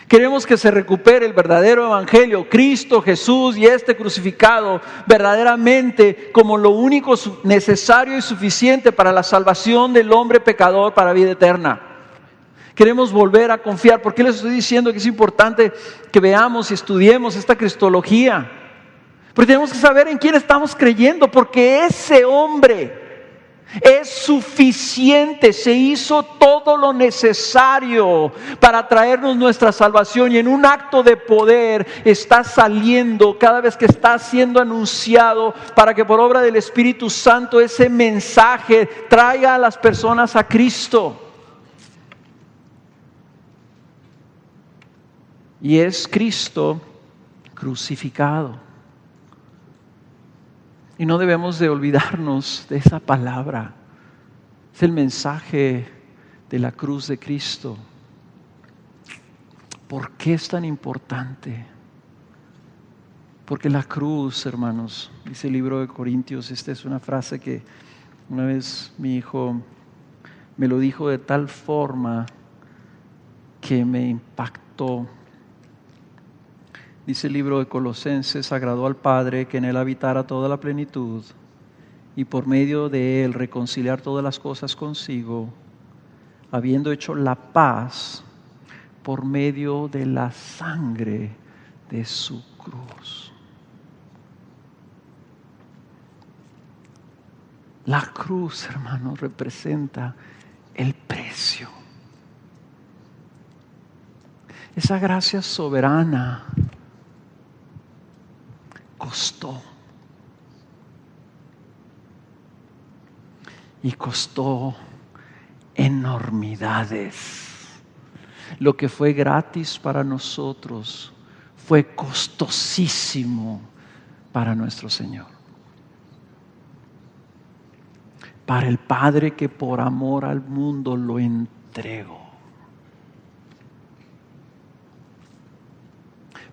Queremos que se recupere el verdadero evangelio, Cristo Jesús y este crucificado, verdaderamente como lo único necesario y suficiente para la salvación del hombre pecador para vida eterna. Queremos volver a confiar. ¿Por qué les estoy diciendo que es importante que veamos y estudiemos esta cristología? Porque tenemos que saber en quién estamos creyendo, porque ese hombre es suficiente, se hizo todo lo necesario para traernos nuestra salvación, y en un acto de poder está saliendo cada vez que está siendo anunciado para que por obra del Espíritu Santo ese mensaje traiga a las personas a Cristo. Y es Cristo crucificado. Y no debemos de olvidarnos de esa palabra. Es el mensaje de la cruz de Cristo. ¿Por qué es tan importante? Porque la cruz, hermanos, dice el libro de Corintios, esta es una frase que una vez mi hijo me lo dijo de tal forma que me impactó. Dice el libro de Colosenses, agradó al Padre que en Él habitara toda la plenitud y por medio de Él reconciliar todas las cosas consigo, habiendo hecho la paz por medio de la sangre de su cruz. La cruz, hermanos, representa el precio. Esa gracia soberana costó. Y costó enormidades. Lo que fue gratis para nosotros fue costosísimo para nuestro Señor. Para el Padre que por amor al mundo lo entregó.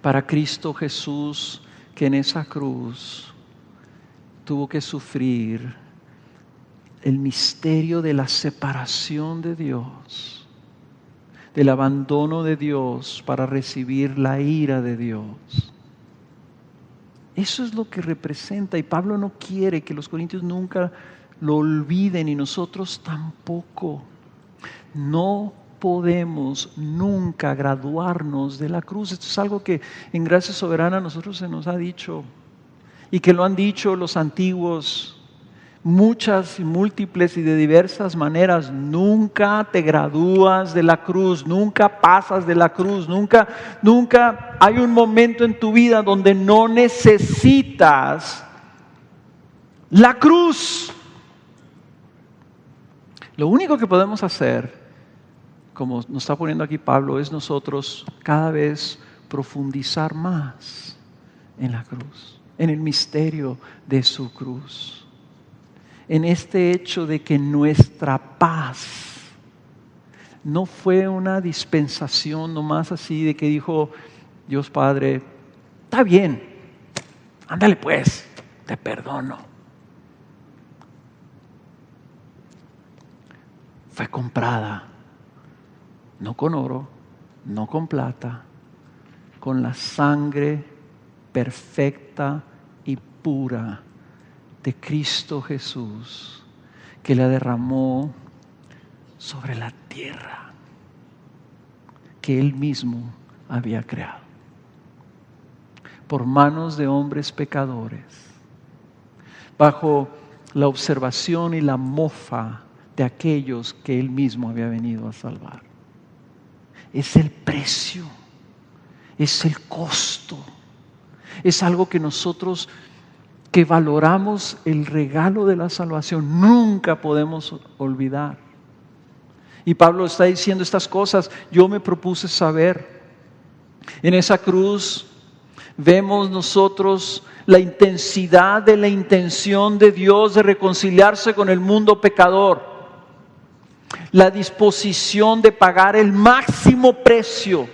Para Cristo Jesús, que en esa cruz tuvo que sufrir el misterio de la separación de Dios, del abandono de Dios para recibir la ira de Dios. Eso es lo que representa, y Pablo no quiere que los corintios nunca lo olviden, y nosotros tampoco. No podemos nunca graduarnos de la cruz. Esto es algo que en Gracia Soberana a nosotros se nos ha dicho, y que lo han dicho los antiguos muchas y múltiples y de diversas maneras. Nunca te gradúas de la cruz, nunca pasas de la cruz, nunca hay un momento en tu vida donde no necesitas la cruz. Lo único que podemos hacer, como nos está poniendo aquí Pablo, es nosotros cada vez profundizar más en la cruz, en el misterio de su cruz, en este hecho de que nuestra paz no fue una dispensación nomás así de que dijo Dios Padre, está bien, ándale pues, te perdono. Fue comprada, no con oro, no con plata, con la sangre perfecta y pura de Cristo Jesús, que la derramó sobre la tierra que Él mismo había creado, por manos de hombres pecadores, bajo la observación y la mofa de aquellos que Él mismo había venido a salvar. Es el precio, es el costo, es algo que nosotros que valoramos el regalo de la salvación nunca podemos olvidar. Y Pablo está diciendo estas cosas. Yo me propuse saber. En esa cruz vemos nosotros la intensidad de la intención de Dios de reconciliarse con el mundo pecador, la disposición de pagar el máximo precio.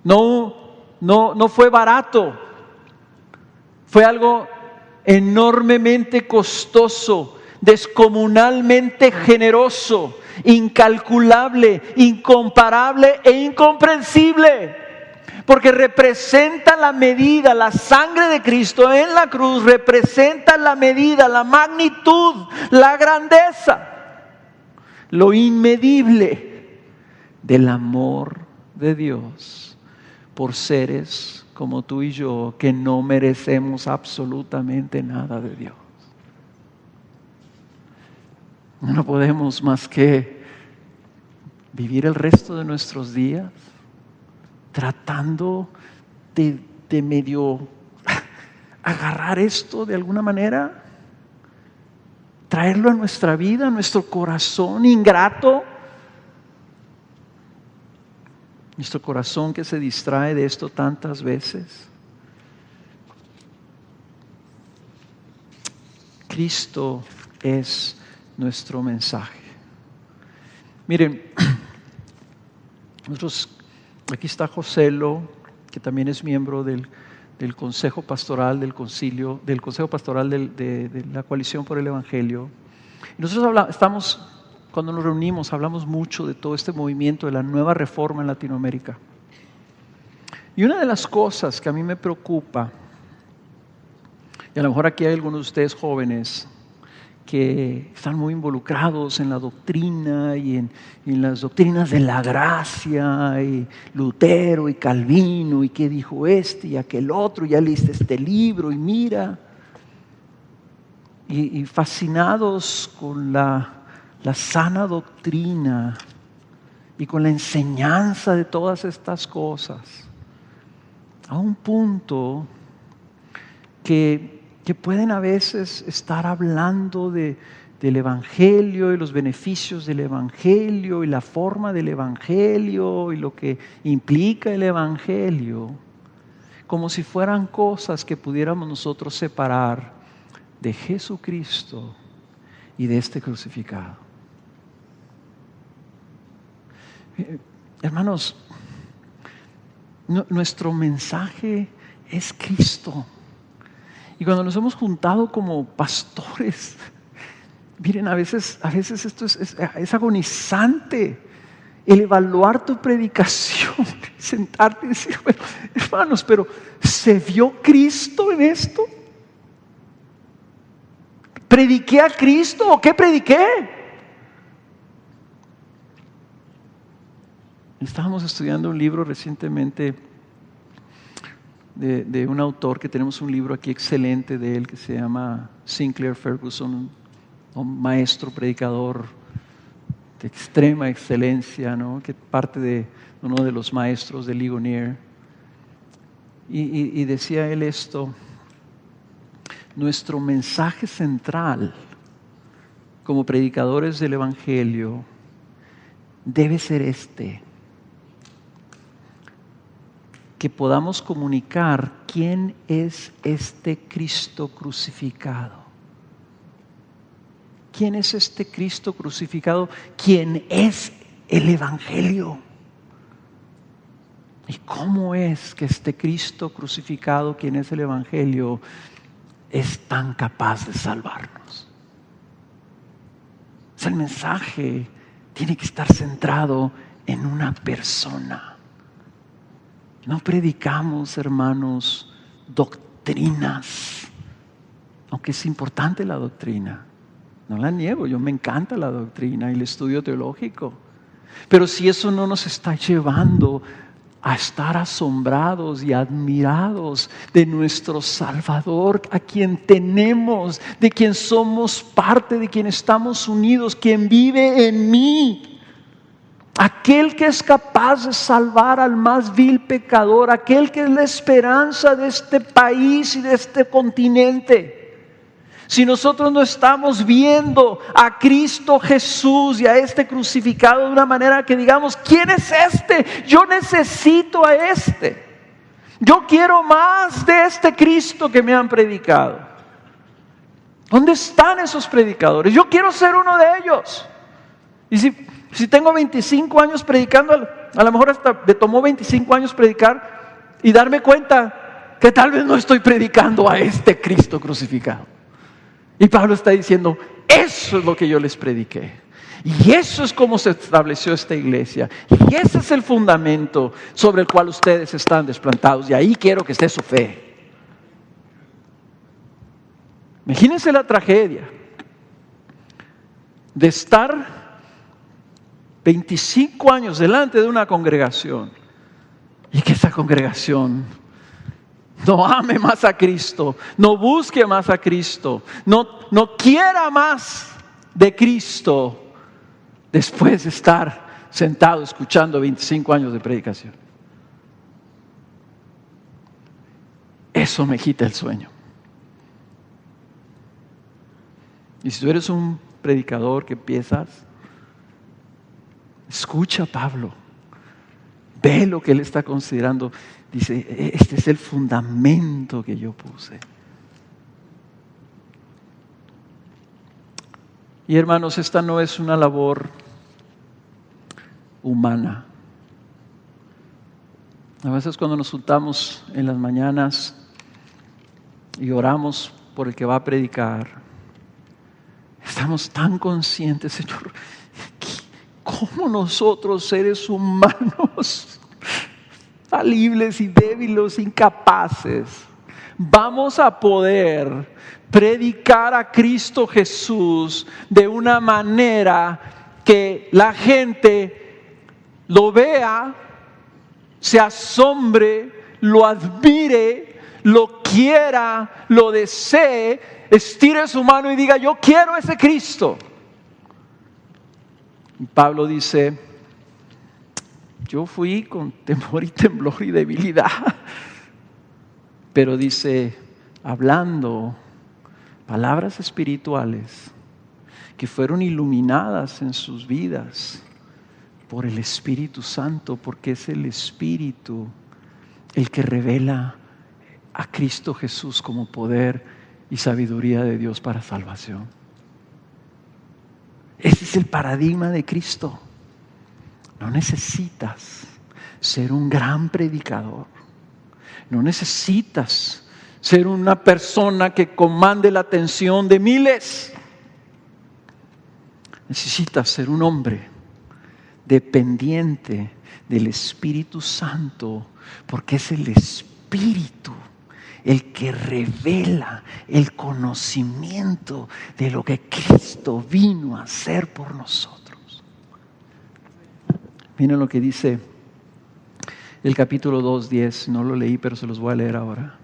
No fue barato. Fue algo enormemente costoso, descomunalmente generoso, incalculable, incomparable e incomprensible. Porque representa la medida, la sangre de Cristo en la cruz representa la medida, la magnitud, la grandeza, lo inmedible del amor de Dios por seres como tú y yo, que no merecemos absolutamente nada de Dios. No podemos más que vivir el resto de nuestros días tratando de medio agarrar esto de alguna manera, traerlo a nuestra vida, a nuestro corazón ingrato, nuestro corazón que se distrae de esto tantas veces. Cristo es nuestro mensaje. Miren, nosotros, aquí está Joselo, que también es miembro del Consejo Pastoral del Concilio, del Consejo Pastoral de la Coalición por el Evangelio. Y nosotros cuando nos reunimos, hablamos mucho de todo este movimiento de la nueva reforma en Latinoamérica. Y una de las cosas que a mí me preocupa, y a lo mejor aquí hay algunos de ustedes jóvenes que están muy involucrados en la doctrina y en las doctrinas de la gracia, y Lutero y Calvino, y qué dijo este y aquel otro, ya leíste este libro y mira, y fascinados con la sana doctrina y con la enseñanza de todas estas cosas, a un punto que pueden a veces estar hablando del Evangelio y los beneficios del Evangelio y la forma del Evangelio y lo que implica el Evangelio, como si fueran cosas que pudiéramos nosotros separar de Jesucristo y de este crucificado. Hermanos, nuestro mensaje es Cristo. Y cuando nos hemos juntado como pastores, miren, a veces esto es agonizante. El evaluar tu predicación, sentarte y decir, bueno, hermanos, pero ¿se vio Cristo en esto? ¿Prediqué a Cristo o qué prediqué? Estábamos estudiando un libro recientemente de un autor que tenemos un libro aquí excelente de él que se llama Sinclair Ferguson, un maestro predicador de extrema excelencia, ¿no? Que parte de uno de los maestros de Ligonier. Y decía él esto: nuestro mensaje central como predicadores del Evangelio debe ser que podamos comunicar quién es este Cristo crucificado. ¿Quién es este Cristo crucificado? ¿Quién es el Evangelio? ¿Y cómo es que este Cristo crucificado, quien es el Evangelio, es tan capaz de salvarnos? O sea, el mensaje tiene que estar centrado en una persona. No predicamos, hermanos, doctrinas, aunque es importante la doctrina. No la niego, me encanta la doctrina y el estudio teológico. Pero si eso no nos está llevando a estar asombrados y admirados de nuestro Salvador, a quien tenemos, de quien somos parte, de quien estamos unidos, quien vive en mí, aquel que es capaz de salvar al más vil pecador, aquel que es la esperanza de este país y de este continente. Si nosotros no estamos viendo a Cristo Jesús y a este crucificado de una manera que digamos, ¿quién es este? Yo necesito a este. Yo quiero más de este Cristo que me han predicado. ¿Dónde están esos predicadores? Yo quiero ser uno de ellos. Y si tengo 25 años predicando, a lo mejor hasta me tomó 25 años predicar y darme cuenta que tal vez no estoy predicando a este Cristo crucificado. Y Pablo está diciendo, eso es lo que yo les prediqué. Y eso es como se estableció esta iglesia. Y ese es el fundamento sobre el cual ustedes están desplantados. Y ahí quiero que esté su fe. Imagínense la tragedia de estar 25 años delante de una congregación y que esa congregación no ame más a Cristo, no busque más a Cristo, no quiera más de Cristo después de estar sentado escuchando 25 años de predicación. Eso me quita el sueño. Y si tú eres un predicador que empiezas, escucha a Pablo, ve lo que él está considerando. Dice, este es el fundamento que yo puse. Y hermanos, esta no es una labor humana. A veces cuando nos juntamos en las mañanas y oramos por el que va a predicar, estamos tan conscientes, Señor, ¿cómo nosotros, seres humanos, falibles y débiles, incapaces, vamos a poder predicar a Cristo Jesús de una manera que la gente lo vea, se asombre, lo admire, lo quiera, lo desee, estire su mano y diga, yo quiero ese Cristo? Y Pablo dice, yo fui con temor y temblor y debilidad, pero dice, hablando palabras espirituales que fueron iluminadas en sus vidas por el Espíritu Santo, porque es el Espíritu el que revela a Cristo Jesús como poder y sabiduría de Dios para salvación. Ese es el paradigma de Cristo. No necesitas ser un gran predicador. No necesitas ser una persona que comande la atención de miles. Necesitas ser un hombre dependiente del Espíritu Santo, porque es el Espíritu el que revela el conocimiento de lo que Cristo vino a hacer por nosotros. Miren lo que dice el capítulo 2:10, no lo leí, pero se los voy a leer ahora.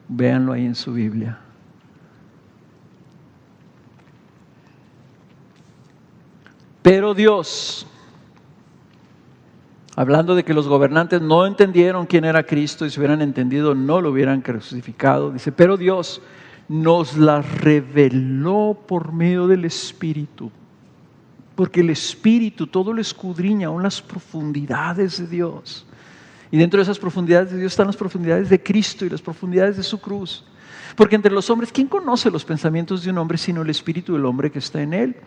Véanlo ahí en su Biblia. Pero Dios, hablando de que los gobernantes no entendieron quién era Cristo, y si hubieran entendido no lo hubieran crucificado, dice, pero Dios nos la reveló por medio del Espíritu, porque el Espíritu todo lo escudriña, aún las profundidades de Dios. Y dentro de esas profundidades de Dios están las profundidades de Cristo y las profundidades de su cruz. Porque entre los hombres, ¿quién conoce los pensamientos de un hombre sino el espíritu del hombre que está en él?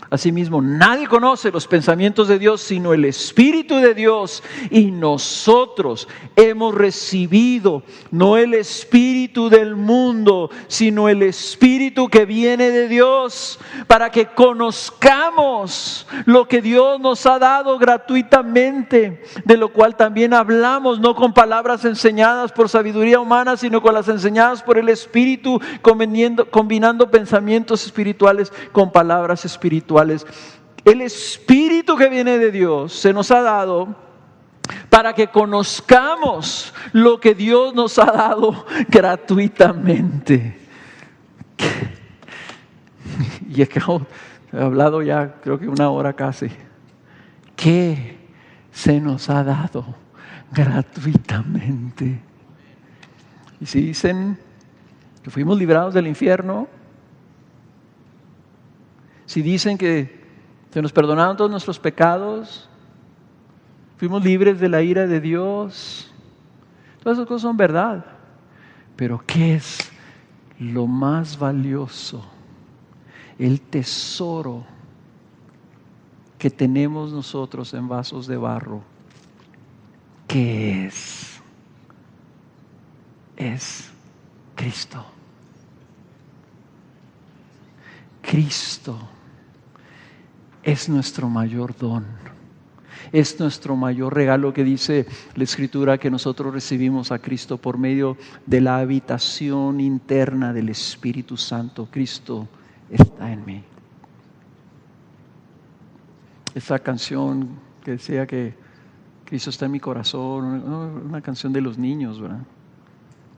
Asimismo, nadie conoce los pensamientos de Dios sino el Espíritu de Dios. Y nosotros hemos recibido no el espíritu del mundo, sino el Espíritu que viene de Dios, para que conozcamos lo que Dios nos ha dado gratuitamente, de lo cual también hablamos, no con palabras enseñadas por sabiduría humana, sino con las enseñadas por el Espíritu, combinando pensamientos espirituales con palabras espirituales. El Espíritu que viene de Dios se nos ha dado para que conozcamos lo que Dios nos ha dado gratuitamente. Y he hablado ya creo que 1 hora casi. ¿Qué se nos ha dado gratuitamente? Y si dicen que fuimos librados del infierno, si dicen que se nos perdonaron todos nuestros pecados, fuimos libres de la ira de Dios, todas esas cosas son verdad. Pero ¿qué es lo más valioso? El tesoro que tenemos nosotros en vasos de barro. ¿Qué es? Es Cristo. Cristo es nuestro mayor don, es nuestro mayor regalo, que dice la Escritura que nosotros recibimos a Cristo por medio de la habitación interna del Espíritu Santo. Cristo está en mí. Esa canción que decía que Cristo está en mi corazón, una canción de los niños, ¿verdad?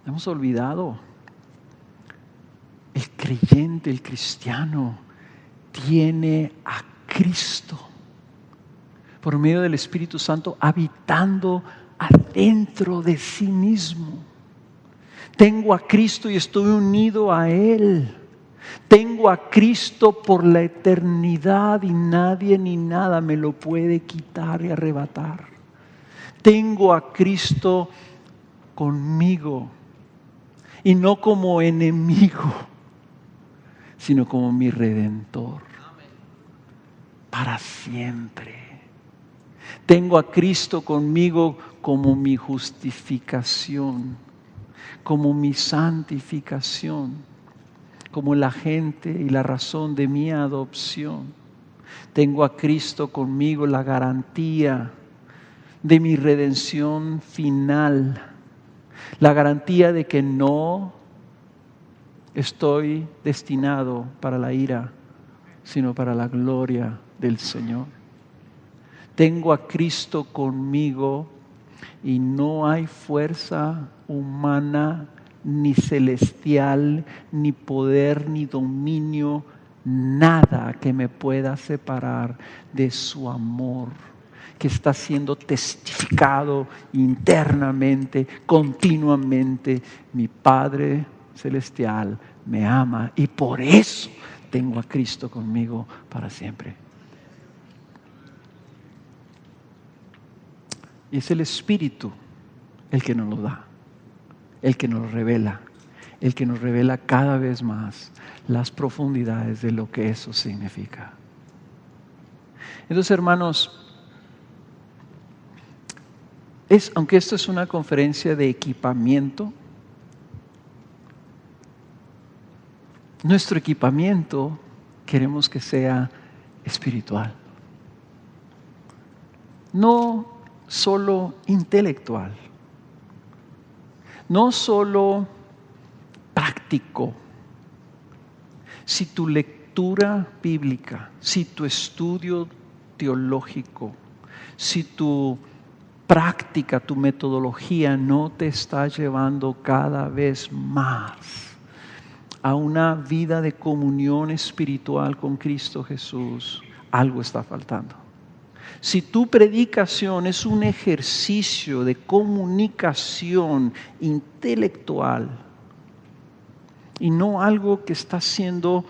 Hemos olvidado. El creyente, el cristiano, tiene a Cristo por medio del Espíritu Santo habitando adentro de sí mismo. Tengo a Cristo y estoy unido a Él. Tengo a Cristo por la eternidad y nadie ni nada me lo puede quitar y arrebatar. Tengo a Cristo conmigo y no como enemigo, sino como mi Redentor para siempre. Tengo a Cristo conmigo como mi justificación, como mi santificación, como la agente y la razón de mi adopción. Tengo a Cristo conmigo, la garantía de mi redención final, la garantía de que no estoy destinado para la ira, sino para la gloria del Señor. Tengo a Cristo conmigo y no hay fuerza humana, ni celestial, ni poder, ni dominio, nada que me pueda separar de su amor, que está siendo testificado internamente, continuamente. Mi Padre Celestial me ama y por eso tengo a Cristo conmigo para siempre. Y es el Espíritu el que nos lo da, el que nos revela, el que nos revela cada vez más las profundidades de lo que eso significa. Entonces, hermanos, aunque esto es una conferencia de equipamiento, nuestro equipamiento queremos que sea espiritual. No solo intelectual, no solo práctico. Si tu lectura bíblica, si tu estudio teológico, si tu práctica, tu metodología no te está llevando cada vez más a una vida de comunión espiritual con Cristo Jesús, algo está faltando. Si tu predicación es un ejercicio de comunicación intelectual y no algo que está siendo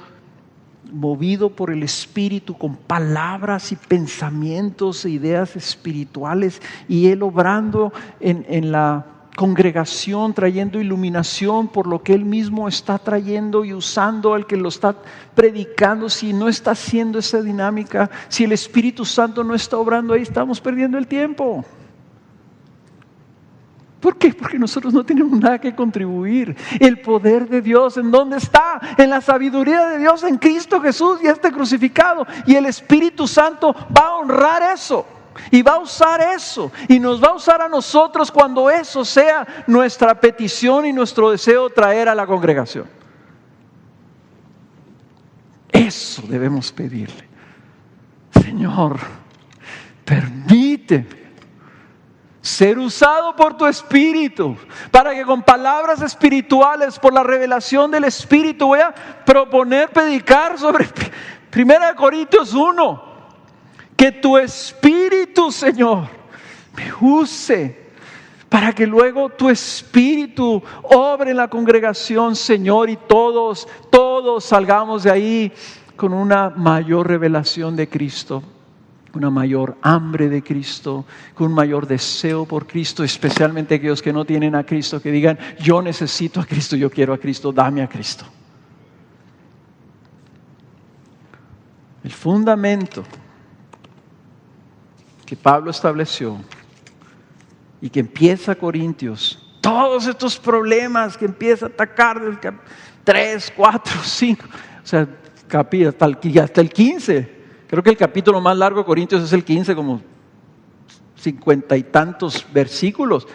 movido por el Espíritu con palabras y pensamientos e ideas espirituales, y Él obrando en la congregación, trayendo iluminación por lo que Él mismo está trayendo y usando al que lo está predicando, si no está haciendo esa dinámica, si el Espíritu Santo no está obrando ahí, estamos perdiendo el tiempo. ¿Por qué? Porque nosotros no tenemos nada que contribuir. El poder de Dios, ¿en dónde está? En la sabiduría de Dios, en Cristo Jesús y este crucificado. Y el Espíritu Santo va a honrar eso. Y va a usar eso. Y nos va a usar a nosotros cuando eso sea nuestra petición y nuestro deseo traer a la congregación. Eso debemos pedirle. Señor, permíteme ser usado por tu Espíritu, para que con palabras espirituales, por la revelación del Espíritu, voy a proponer predicar sobre 1 Corintios 1. Que tu Espíritu, Señor, me use, para que luego tu Espíritu obre en la congregación, Señor, y todos salgamos de ahí con una mayor revelación de Cristo, una mayor hambre de Cristo, con un mayor deseo por Cristo, especialmente aquellos que no tienen a Cristo, que digan: yo necesito a Cristo, yo quiero a Cristo, dame a Cristo. El fundamento que Pablo estableció y que empieza Corintios, todos estos problemas que empieza a atacar del 3, 4, 5, o sea, hasta el 15. Creo que el capítulo más largo de Corintios es el 15, como 50 y tantos versículos.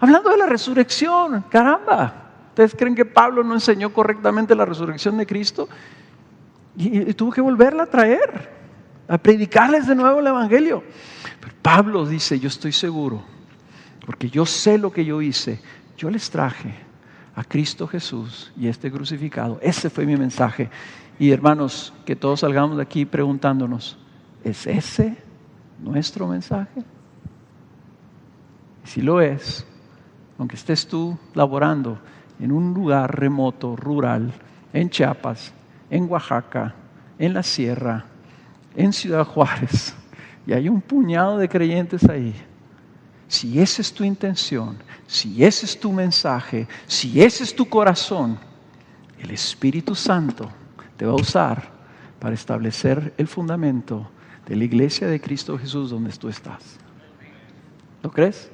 Hablando de la resurrección, caramba. ¿Ustedes creen que Pablo no enseñó correctamente la resurrección de Cristo? Y tuvo que volverla a traer, a predicarles de nuevo el Evangelio. Pero Pablo dice: yo estoy seguro, porque yo sé lo que yo hice. Yo les traje a Cristo Jesús y este crucificado. Ese fue mi mensaje. Y hermanos, que todos salgamos de aquí preguntándonos: ¿es ese nuestro mensaje? Si lo es, aunque estés tú laborando en un lugar remoto, rural, en Chiapas, en Oaxaca, en la Sierra, en Ciudad Juárez, y hay un puñado de creyentes ahí, si esa es tu intención, si ese es tu mensaje, si ese es tu corazón, el Espíritu Santo te va a usar para establecer el fundamento de la iglesia de Cristo Jesús donde tú estás. ¿Lo crees?